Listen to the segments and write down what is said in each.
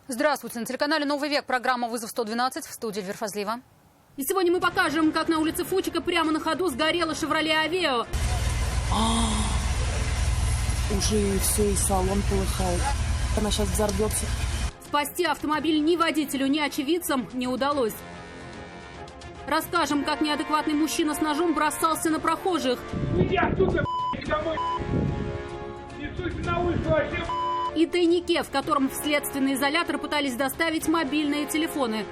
Здравствуйте. На телеканале «Новый век» программа «Вызов 112», в студии Эльвира Фазлиева. И сегодня мы покажем, как на улице Фучика прямо на ходу сгорела «Шевроле Авео». Уже все, и салон полыхает. Она сейчас взорвется. Спасти автомобиль ни водителю, ни очевидцам не удалось. Расскажем, как неадекватный мужчина с ножом бросался на прохожих. Иди оттуда, домой. Несуйся на улицу вообще. И тайнике, в котором в следственный изолятор пытались доставить мобильные телефоны.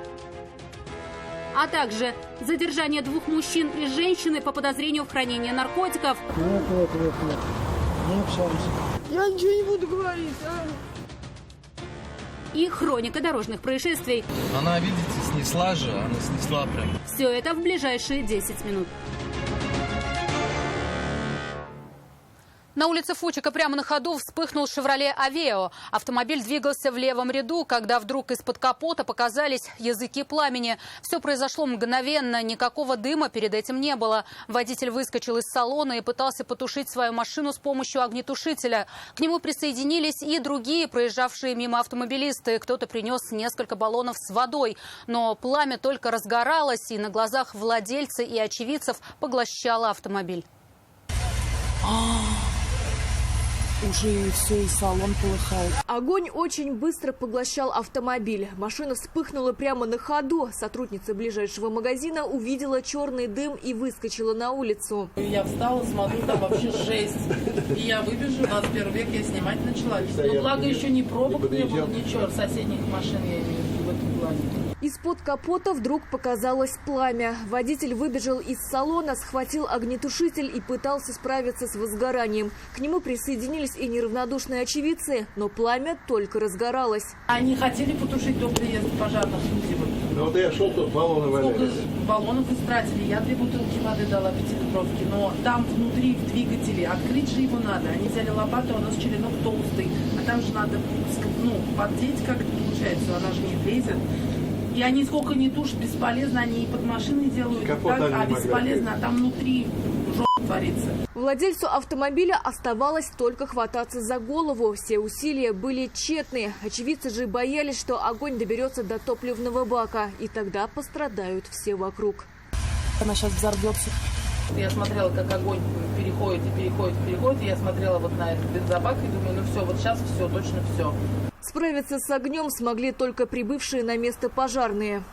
А также задержание 2 мужчин и женщины по подозрению в хранении наркотиков. Нет. Не общаемся. Я ничего не буду говорить. И хроника дорожных происшествий. Она, видите, снесла же, она снесла прям. Все это в ближайшие 10 минут. На улице Фучика прямо на ходу вспыхнул «Шевроле Авео». Автомобиль двигался в левом ряду, когда вдруг из-под капота показались языки пламени. Все произошло мгновенно, никакого дыма перед этим не было. Водитель выскочил из салона и пытался потушить свою машину с помощью огнетушителя. К нему присоединились и другие проезжавшие мимо автомобилисты. Кто-то принес несколько баллонов с водой. Но пламя только разгоралось, и на глазах владельца и очевидцев поглощало автомобиль. Уже все, и салон полыхает. Огонь очень быстро поглощал автомобиль. Машина вспыхнула прямо на ходу. Сотрудница ближайшего магазина увидела черный дым и выскочила на улицу. Я встала, смотрю, там вообще жесть. И я выбежу, 21 век, я снимать начала. Но благо еще ни пробок не было, ничего, соседних машин я имею в виду в этом плане. Из-под капота вдруг показалось пламя. Водитель выбежал из салона, схватил огнетушитель и пытался справиться с возгоранием. К нему присоединились и неравнодушные очевидцы, но пламя только разгоралось. Они хотели потушить до приезда пожарных служб. Ну вот я шел, тут баллоны валяли. Сколько баллонов истратили? Я 2 бутылки воды дала, 5-литровки. Но там внутри, в двигателе, открыть же его надо. Они взяли лопату, у нас черенок толстый. А там же надо, поддеть как-то получается, она же не влезет. И они сколько не тушат, бесполезно, они и под машиной делают, так, а бесполезно, а там внутри жопа творится. Владельцу автомобиля оставалось только хвататься за голову. Все усилия были тщетны. Очевидцы же боялись, что огонь доберется до топливного бака, и тогда пострадают все вокруг. Она сейчас взорвется. Я смотрела, как огонь переходит. И я смотрела вот на этот бензобак и думаю, ну все, вот сейчас все, точно все. Справиться с огнем смогли только прибывшие на место пожарные.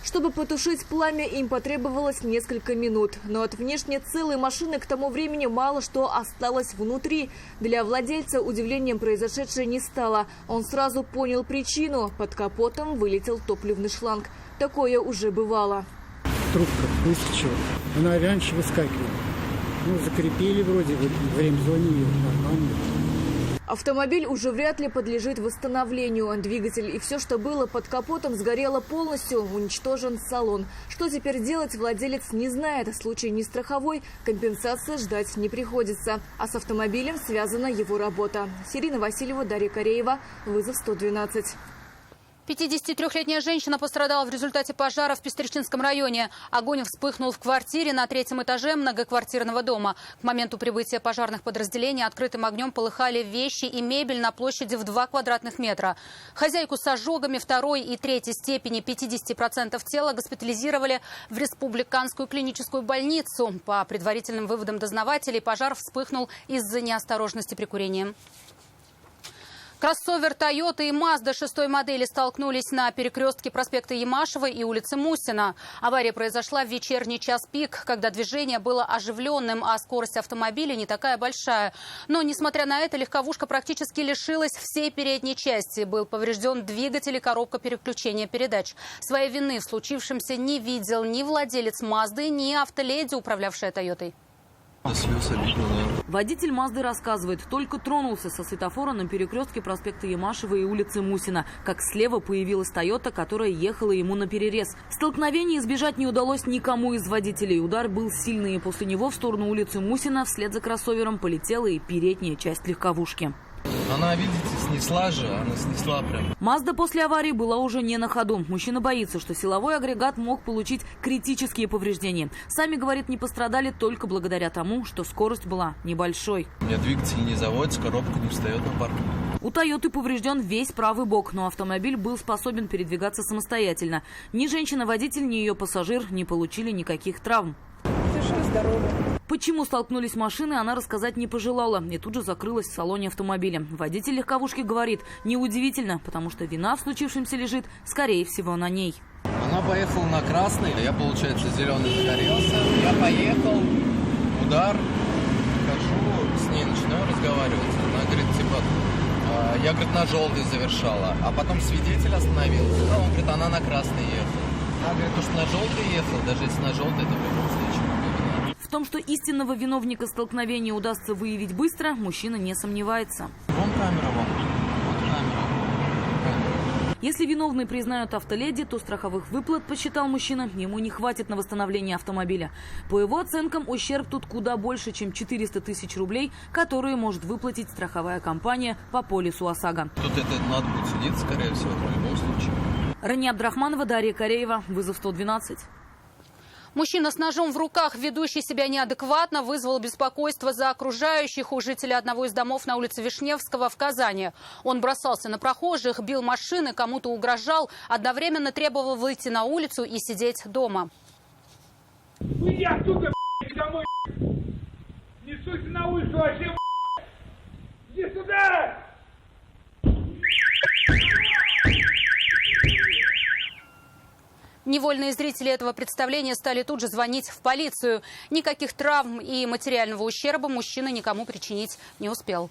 Чтобы потушить пламя, им потребовалось несколько минут. Но от внешне целой машины к тому времени мало что осталось внутри. Для владельца удивлением произошедшее не стало. Он сразу понял причину. Под капотом вылетел топливный шланг. Такое уже бывало. Трубка выскочила. Она раньше выскакивала. Закрепили вроде в ремзоне ее нормально. Автомобиль уже вряд ли подлежит восстановлению. Двигатель и все, что было под капотом, сгорело полностью. Уничтожен салон. Что теперь делать, владелец не знает. Случай не страховой, компенсации ждать не приходится. А с автомобилем связана его работа. Ирина Васильева, Дарья Кореева. Вызов 112. 53-летняя женщина пострадала в результате пожара в Пестричинском районе. Огонь вспыхнул в квартире на 3-м этаже многоквартирного дома. К моменту прибытия пожарных подразделений открытым огнем полыхали вещи и мебель на площади в 2 квадратных метра. Хозяйку с ожогами 2-й и 3-й степени 50% тела госпитализировали в Республиканскую клиническую больницу. По предварительным выводам дознавателей, пожар вспыхнул из-за неосторожности при курении. Кроссовер Toyota и Mazda 6-й модели столкнулись на перекрестке проспекта Ямашева и улицы Мусина. Авария произошла в вечерний час пик, когда движение было оживленным, а скорость автомобиля не такая большая. Но, несмотря на это, легковушка практически лишилась всей передней части. Был поврежден двигатель и коробка переключения передач. Своей вины в случившемся не видел ни владелец Mazda, ни автоледи, управлявшая Toyota. Водитель Мазды рассказывает, только тронулся со светофора на перекрестке проспекта Ямашева и улицы Мусина, как слева появилась Тойота, которая ехала ему наперерез. Столкновения избежать не удалось никому из водителей. Удар был сильный, и после него в сторону улицы Мусина вслед за кроссовером полетела и передняя часть легковушки. Она, видите, снесла же, она снесла прям. Мазда после аварии была уже не на ходу. Мужчина боится, что силовой агрегат мог получить критические повреждения. Сами, говорит, не пострадали только благодаря тому, что скорость была небольшой. У меня двигатель не заводится, коробка не встает на парке. У «Тойоты» поврежден весь правый бок, но автомобиль был способен передвигаться самостоятельно. Ни женщина-водитель, ни ее пассажир не получили никаких травм. Совершенно здоровая. Почему столкнулись машины, она рассказать не пожелала и тут же закрылась в салоне автомобиля. Водитель легковушки говорит, неудивительно, потому что вина в случившемся лежит, скорее всего, на ней. Она поехала на красный, я, получается, зеленый загорелся. Я поехал, удар, хожу, с ней начинаю разговаривать. Она говорит, типа, я, говорит, на желтый завершала, а потом свидетель остановился. Ну, он говорит, она на красный ехала. Она говорит, то, что на желтый ехал, даже если на желтый, это в любом случае моя вина. В том, что истинного виновника столкновения удастся выявить быстро, мужчина не сомневается. Вон камера, вон камера. Если виновные признают автоледи, то страховых выплат, посчитал мужчина, ему не хватит на восстановление автомобиля. По его оценкам, ущерб тут куда больше, чем 400 тысяч рублей, которые может выплатить страховая компания по полису ОСАГО. Тут это надо будет судиться, скорее всего, в любом случае. Рания Абдрахманова, Дарья Кореева, вызов 112. Мужчина с ножом в руках, ведущий себя неадекватно, вызвал беспокойство за окружающих у жителя одного из домов на улице Вишневского в Казани. Он бросался на прохожих, бил машины, кому-то угрожал, одновременно требовал выйти на улицу и сидеть дома. Уйди оттуда, домой, не суйся на улицу вообще, иди сюда! Невольные зрители этого представления стали тут же звонить в полицию. Никаких травм и материального ущерба мужчина никому причинить не успел.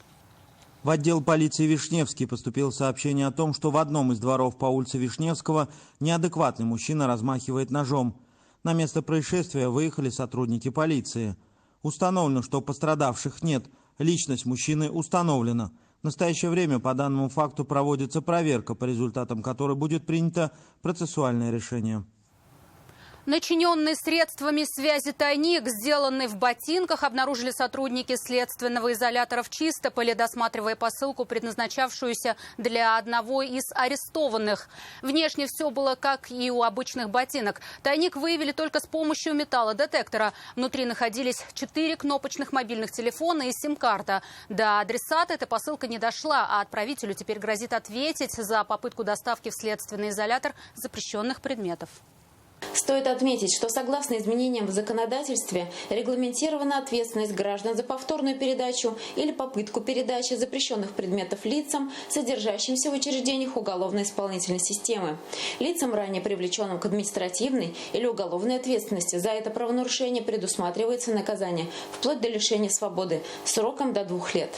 В отдел полиции Вишневский поступило сообщение о том, что в одном из дворов по улице Вишневского неадекватный мужчина размахивает ножом. На место происшествия выехали сотрудники полиции. Установлено, что пострадавших нет. Личность мужчины установлена. В настоящее время по данному факту проводится проверка, по результатам которой будет принято процессуальное решение. Начиненный средствами связи тайник, сделанный в ботинках, обнаружили сотрудники следственного изолятора в Чистополе, досматривая посылку, предназначавшуюся для одного из арестованных. Внешне все было как и у обычных ботинок. Тайник выявили только с помощью металлодетектора. Внутри находились 4 кнопочных мобильных телефона и сим-карта. До адресата эта посылка не дошла, а отправителю теперь грозит ответить за попытку доставки в следственный изолятор запрещенных предметов. Стоит отметить, что согласно изменениям в законодательстве регламентирована ответственность граждан за повторную передачу или попытку передачи запрещенных предметов лицам, содержащимся в учреждениях уголовно-исполнительной системы. Лицам, ранее привлеченным к административной или уголовной ответственности за это правонарушение, предусматривается наказание вплоть до лишения свободы сроком до 2 лет.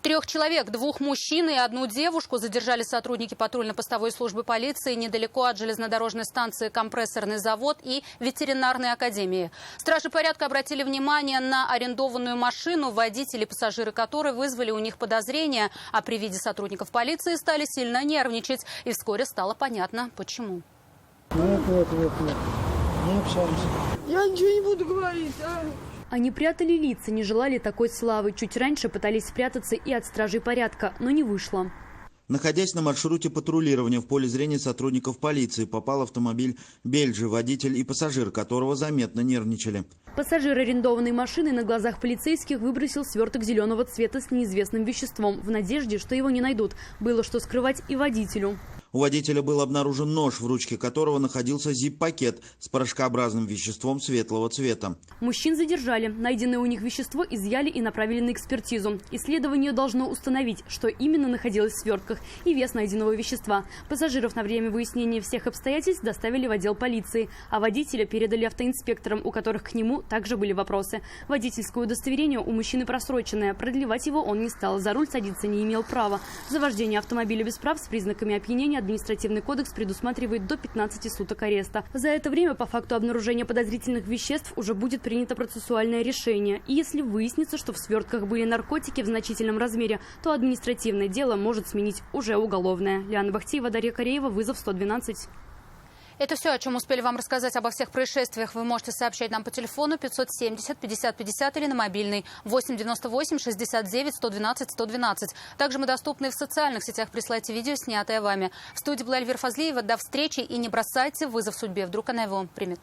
3 человек, 2 мужчин и 1 девушку задержали сотрудники патрульно-постовой службы полиции недалеко от железнодорожной станции «Компрессорный завод» и ветеринарной академии. Стражи порядка обратили внимание на арендованную машину, водители и пассажиры которой вызвали у них подозрения, а при виде сотрудников полиции стали сильно нервничать. И вскоре стало понятно, почему. Вот. Не общаемся. Я ничего не буду говорить, Они прятали лица, не желали такой славы. Чуть раньше пытались спрятаться и от стражей порядка, но не вышло. Находясь на маршруте патрулирования в поле зрения сотрудников полиции, попал автомобиль «Бельджи», водитель и пассажир которого заметно нервничали. Пассажир арендованной машины на глазах полицейских выбросил сверток зеленого цвета с неизвестным веществом в надежде, что его не найдут. Было что скрывать и водителю. У водителя был обнаружен нож, в ручке которого находился зип-пакет с порошкообразным веществом светлого цвета. Мужчин задержали. Найденное у них вещество изъяли и направили на экспертизу. Исследование должно установить, что именно находилось в свертках и вес найденного вещества. Пассажиров на время выяснения всех обстоятельств доставили в отдел полиции, а водителя передали автоинспекторам, у которых к нему также были вопросы. Водительское удостоверение у мужчины просроченное. Продлевать его он не стал. За руль садиться не имел права. За вождение автомобиля без прав с признаками опьянения административный кодекс предусматривает до 15 суток ареста. За это время по факту обнаружения подозрительных веществ уже будет принято процессуальное решение. И если выяснится, что в свертках были наркотики в значительном размере, то административное дело может сменить уже уголовное. Лиана Бахтиева, Дарья Кореева, вызов 112. Это все, о чем успели вам рассказать. Обо всех происшествиях вы можете сообщать нам по телефону 570 50 50 или на мобильный 8 98 69 112 112. Также мы доступны в социальных сетях. Присылайте видео, снятое вами. В студии была Эльвира Фазлиева. До встречи и не бросайте вызов судьбе. Вдруг она его примет.